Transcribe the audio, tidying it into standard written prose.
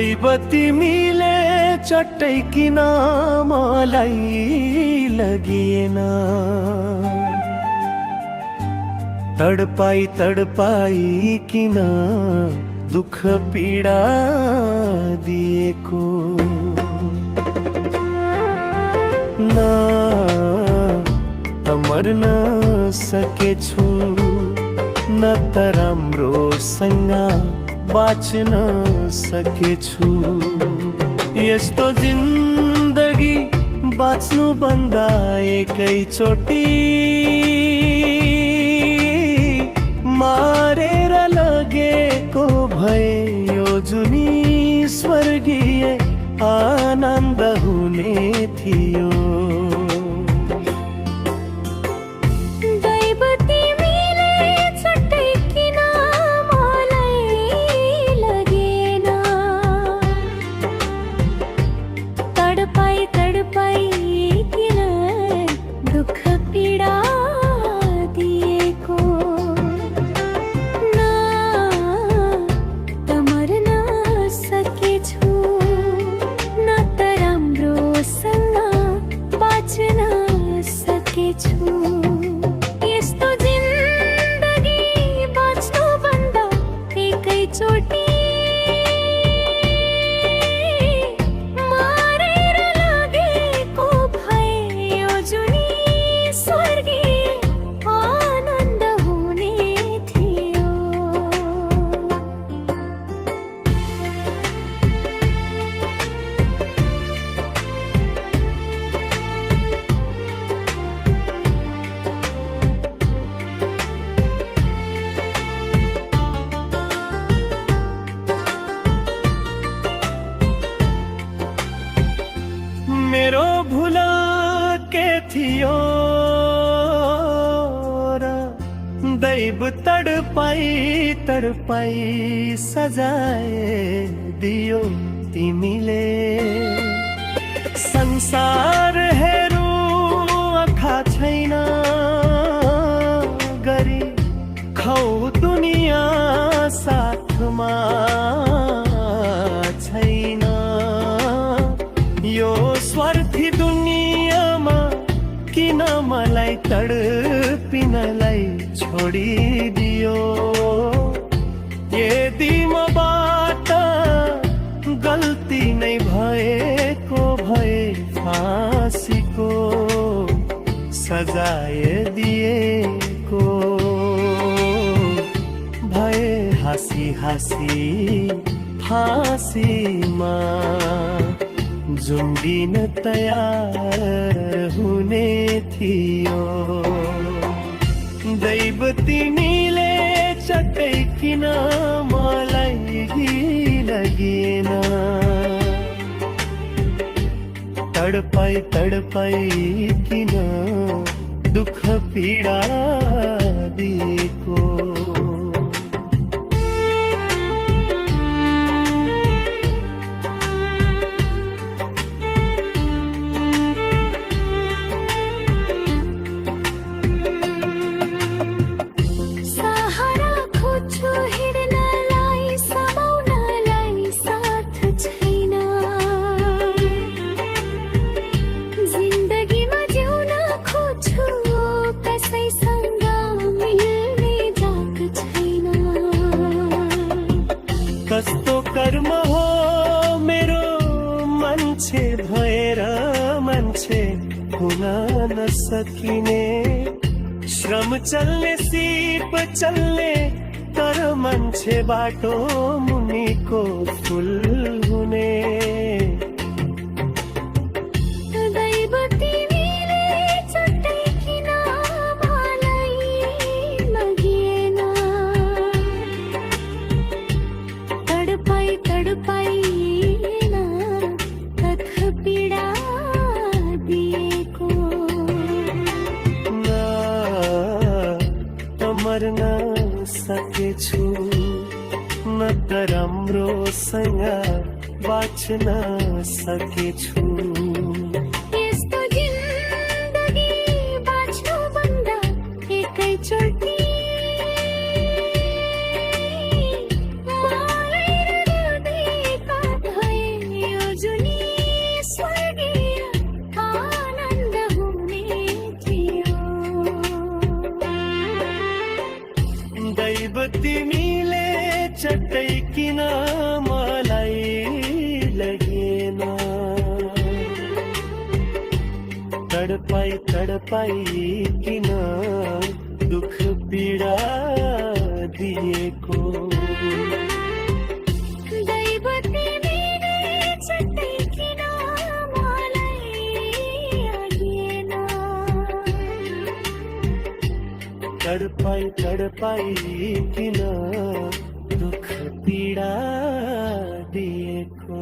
दैव तिमीले चट्टै किन मलाई लगिएन, तडपाई तडपाई किन दुःख पीडा दिएको। न त मर्न सकेछु, न त राम्रोसँग बाँच्न सकेछु। यस्तो जिन्दगी बाँच्नु भन्दा एकैचोटि मारेर लगेको भए यो जुनी स्वर्गीय आनन्द हुने थियो। मेरो भुल के थियो र दैव तडपाई तडपाई सजाए दियो तिमीले। संसार हेरौँ आँखा छैन गरी खौ दुनिया साथमा छैन। यो स्वार्थी दुनियाँमा किन मलाई तडपिनलाई छोडिदियो। यदि मबाट गल्ती नै भएको भए फाँसीको सजाय दिएको भए हाँसी हाँसी फाँसीमा झुन्डिन तयार हुने थियो। दैव तिमीले चट्टै किन मलाई लगिएन, तडपाई तडपाई किन दुःख पीडा दिएको। कस्तो कर्म हो मेरो मान्छे भएर मान्छे हुन नसकिने। श्रम चल्ने सिप चल्ने तर मान्छे बाटो मुनिको फुल हुने। मर्न सकेछु, न त राम्रोसँग बाँच्न सकेछु। यस्तो जिन्दगी बाँच्नु भन्दा एकैचोटि मारेर लगेका तड़पाई तड़पाई कि ना दुख पीड़ा दिए को दैवते मेरे चटे की नामालय आगिएना तड़पाई तड़पाई कि ना दुख पीड़ा दिए को